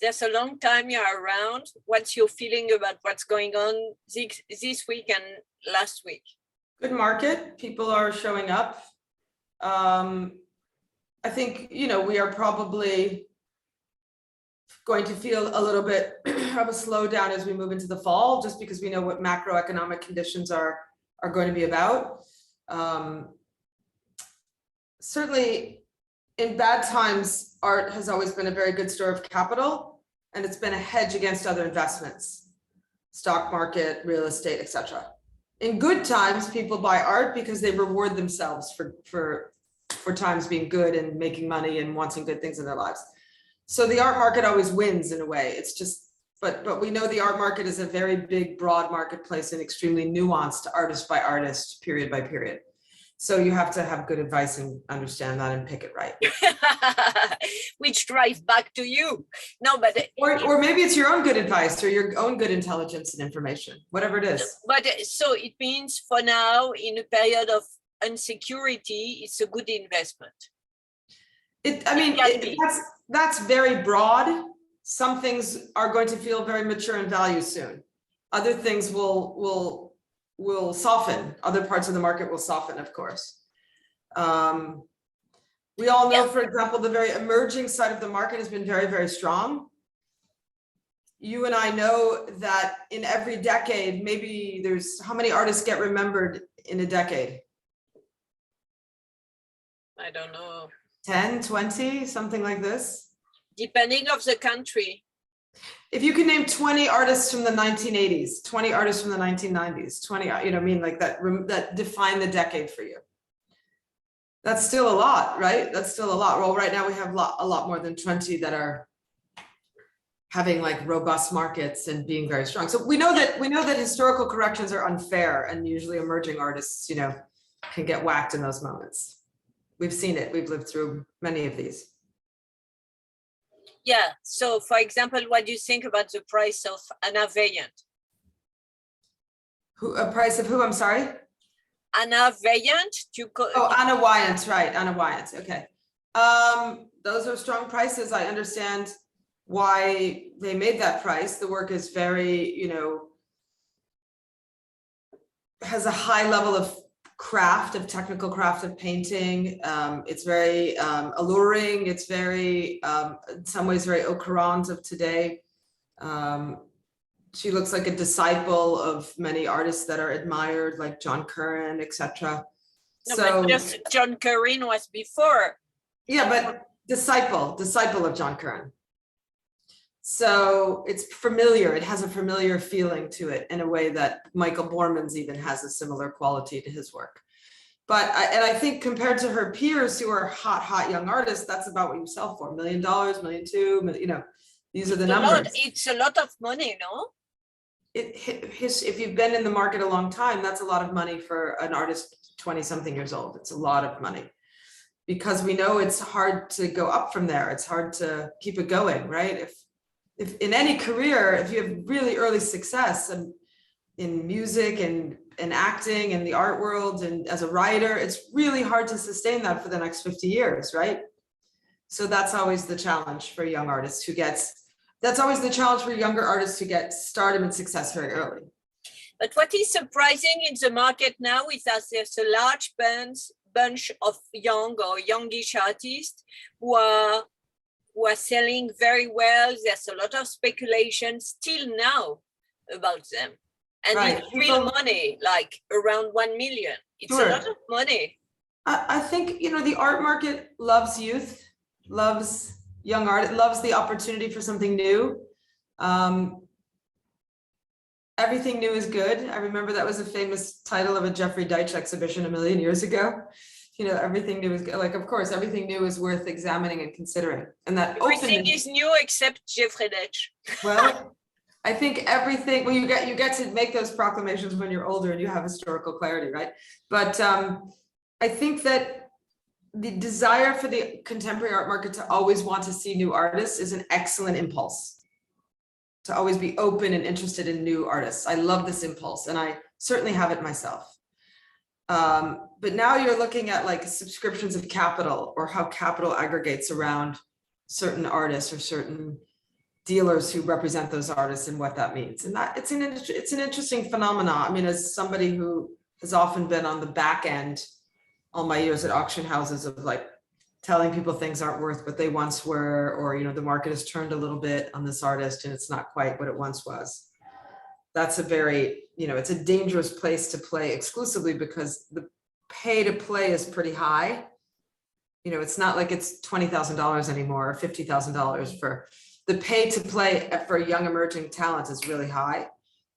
There's a long time you're around. What's your feeling about what's going on this week and last week? Good market. People are showing up. I think, we are probably going to feel a little bit of a slowdown as we move into the fall, just because we know what macroeconomic conditions are going to be about. Certainly, in bad times, art has always been a very good store of capital, and it's been a hedge against other investments, stock market, real estate, etc. In good times, people buy art because they reward themselves for times being good and making money and wanting good things in their lives. So the art market always wins in a way. It's just, but we know the art market is a very big, broad marketplace and extremely nuanced, artist by artist, period by period. So you have to have good advice and understand that and pick it right. Which drives back to you. No, but or maybe it's your own good advice or your own good intelligence and information, whatever it is. But so it means for now, in a period of insecurity, it's a good investment. That's very broad. Some things are going to feel very mature in value soon. Other things will soften. Other parts of the market will soften, of course. We all know, for example, the very emerging side of the market has been very, very strong. You and I know that in every decade, maybe there's how many artists get remembered in a decade? I don't know. 10, 20, something like this. Depending of the country. If you can name 20 artists from the 1980s, 20 artists from the 1990s, 20, like that define the decade for you. That's still a lot, right? That's still a lot. Well, right now we have a lot more than 20 that are having like robust markets and being very strong. So we know that historical corrections are unfair, and usually emerging artists, can get whacked in those moments. We've seen it. We've lived through many of these. Yeah. So, for example, what do you think about the price of Anna Vaillant? Price of who? I'm sorry. Anna Vaillant. Anna Wyant, right? Anna Wyant. Okay. Those are strong prices. I understand why they made that price. The work is very, has a high level of technical craft of painting. It's very alluring. It's very, in some ways, very au courant of today. She looks like a disciple of many artists that are admired, like John Curran, etc. No, but just John Curran was before. Yeah, but disciple of John Curran. So it's familiar. It has a familiar feeling to it in a way that Michael Borman's even has a similar quality to his work. But I think compared to her peers who are hot young artists, that's about what you sell for. $1 million, $1.2 million, these are the numbers. It's a lot of money, no? If you've been in the market a long time, that's a lot of money for an artist 20-something years old. It's a lot of money. Because we know it's hard to go up from there. It's hard to keep it going, right? If in any career, if you have really early success in music and acting and the art world and as a writer, it's really hard to sustain that for the next 50 years, right? So that's always the challenge for young artists that's always the challenge for younger artists who get stardom and success very early. But what is surprising in the market now is that there's a large bunch of young or youngish artists who are selling very well. There's a lot of speculation still now about them. And right. It's real money, like around 1 million. It's a lot of money. I think, the art market loves youth, loves young art, loves the opportunity for something new. Everything new is good. I remember that was a famous title of a Jeffrey Deitch exhibition a million years ago. Everything new is good. Like, of course, everything new is worth examining and considering. And that everything is new except Jeffrey Deitch. Well, I think everything, well, you get to make those proclamations when you're older and you have historical clarity, right? But I think that the desire for the contemporary art market to always want to see new artists is an excellent impulse. To always be open and interested in new artists. I love this impulse, and I certainly have it myself. But now you're looking at like subscriptions of capital, or how capital aggregates around certain artists or certain dealers who represent those artists and what that means. And that it's an interesting phenomenon. I mean, as somebody who has often been on the back end all my years at auction houses of like telling people things aren't worth what they once were, or, you know, the market has turned a little bit on this artist and it's not quite what it once was. That's a very, you know, it's a dangerous place to play exclusively because the pay to play is pretty high. You know, it's not like it's $20,000 anymore or $50,000 for the pay to play for young emerging talent is really high.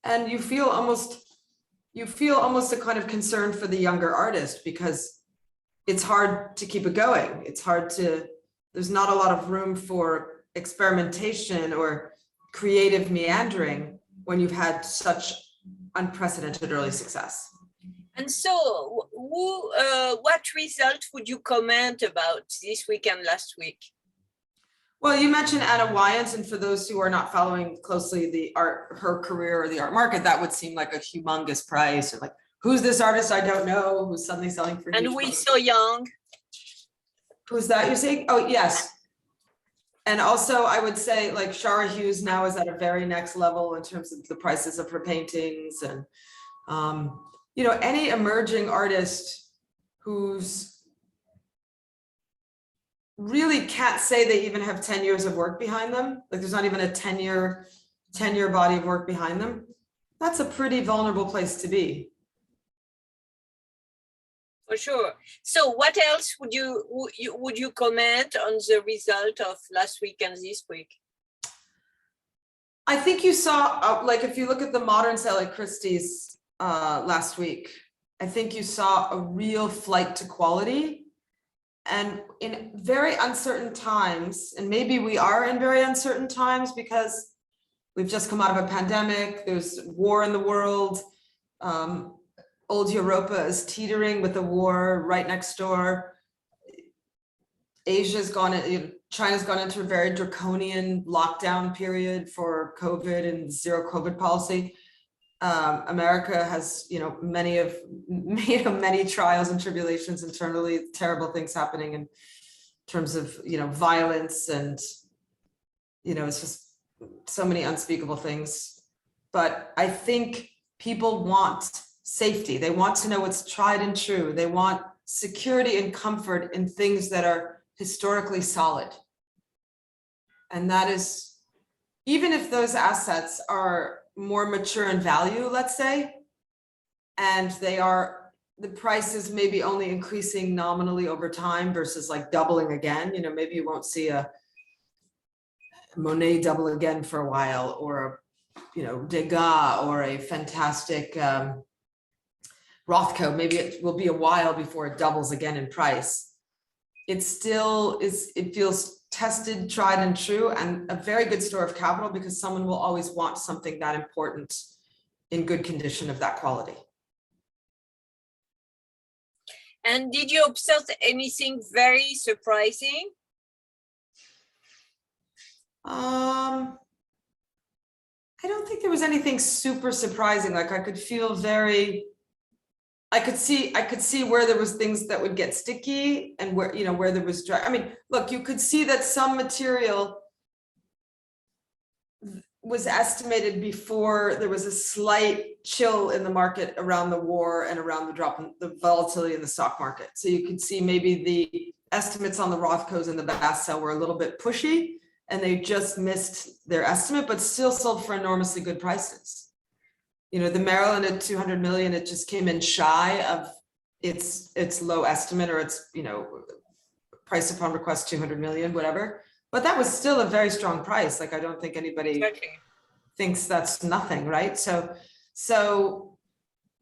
And you feel almost a kind of concern for the younger artist because it's hard to keep it going. It's hard to, there's not a lot of room for experimentation or creative meandering when you've had such unprecedented early success. And so what result would you comment about this week and last week? Well, you mentioned Anna Wyant, and for those who are not following closely her career or the art market, that would seem like a humongous price. Or like, who's this artist I don't know who's suddenly selling for? And we so young. Who's that you're saying? Oh, yes. And also I would say like Shara Hughes now is at a very next level in terms of the prices of her paintings. And, you know, any emerging artist who's really can't say they even have 10 years of work behind them. Like there's not even a 10-year body of work behind them. That's a pretty vulnerable place to be. For sure. So what else would you comment on the result of last week and this week? I think you saw, like if you look at the modern sale at Christie's last week, I think you saw a real flight to quality. And in very uncertain times, and maybe we are in very uncertain times because we've just come out of a pandemic, there's war in the world, old Europa is teetering with the war right next door. Asia's gone, China's gone into a very draconian lockdown period for COVID and zero COVID policy. America has, you know, many trials and tribulations internally, terrible things happening in terms of, you know, violence and, you know, it's just so many unspeakable things. But I think people want safety. They want to know what's tried and true. They want security and comfort in things that are historically solid. And that is, even if those assets are more mature in value, let's say, and the price is maybe only increasing nominally over time versus like doubling again. You know, maybe you won't see a Monet double again for a while, or you know, Degas or a fantastic Rothko. Maybe it will be a while before it doubles again in price. It still is, it feels tested, tried and true, and a very good store of capital because someone will always want something that important in good condition of that quality. And did you observe anything very surprising? I don't think there was anything super surprising. Like I could feel I could see where there was things that would get sticky and where, you know, where there was dry. I mean, look, you could see that some material was estimated before there was a slight chill in the market around the war and around the drop in the volatility in the stock market. So you could see maybe the estimates on the Rothkos and the Basel were a little bit pushy and they just missed their estimate, but still sold for enormously good prices. You know, the Maryland at 200 million, it just came in shy of its low estimate, or its, you know, price upon request 200 million, whatever. But that was still a very strong price. Like, I don't think anybody thinks that's nothing, right? So,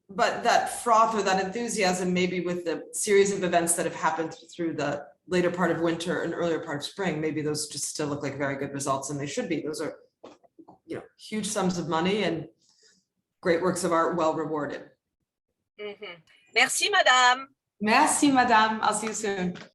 but that froth or that enthusiasm, maybe with the series of events that have happened through the later part of winter and earlier part of spring, maybe those just still look like very good results, and they should be. Those are, you know, huge sums of money and great works of art, well rewarded. Mm-hmm. Merci, madame. Merci, madame. I'll see you soon.